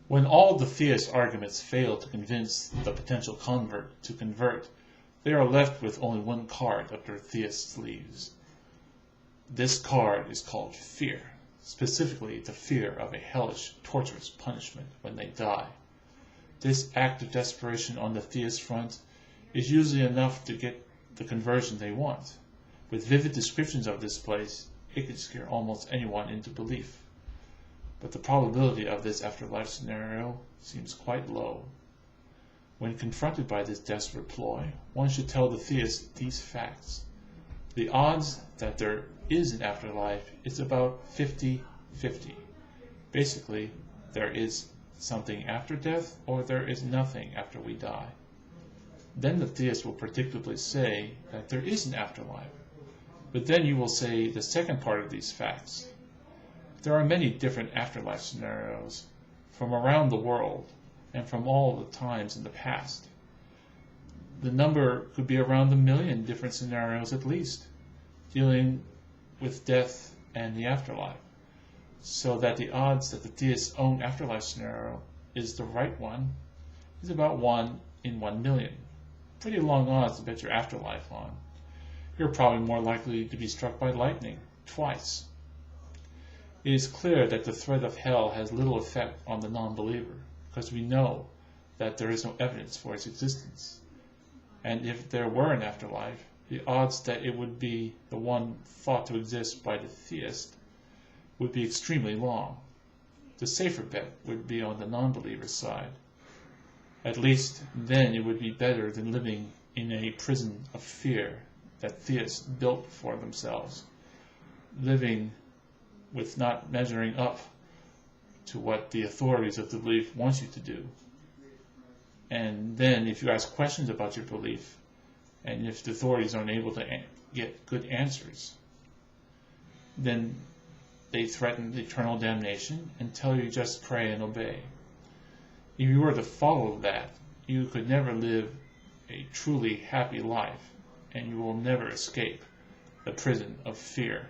When all the theist arguments fail to convince the potential convert to convert, they are left with only one card up their theist sleeves. This card is called fear, specifically the fear of a hellish, torturous punishment when they die. This act of desperation on the theist front is usually enough to get the conversion they want. With vivid descriptions of this place, it can scare almost anyone into belief. But the probability of this afterlife scenario seems quite low. When confronted by this desperate ploy, one should tell the theist these facts. The odds that there is an afterlife is about 50-50. Basically, there is something after death or there is nothing after we die. Then the theist will predictably say that there is an afterlife. But then you will say the second part of these facts. There are many different afterlife scenarios from around the world and from all the times in the past. The number could be around 1 million different scenarios at least, dealing with death and the afterlife, so that the odds that the theist's own afterlife scenario is the right one is about 1 in 1 million. Pretty long odds to bet your afterlife on. You're probably more likely to be struck by lightning twice. It is clear that the threat of hell has little effect on the non-believer, because we know that there is no evidence for its existence. And if there were an afterlife, the odds that it would be the one thought to exist by the theist would be extremely long. The safer bet would be on the non-believer's side. At least then it would be better than living in a prison of fear that theists built for themselves, living with not measuring up to what the authorities of the belief want you to do. And then if you ask questions about your belief, and if the authorities aren't able to get good answers, then they threaten eternal damnation and tell you just pray and obey. If you were to follow that, you could never live a truly happy life, and you will never escape the prison of fear.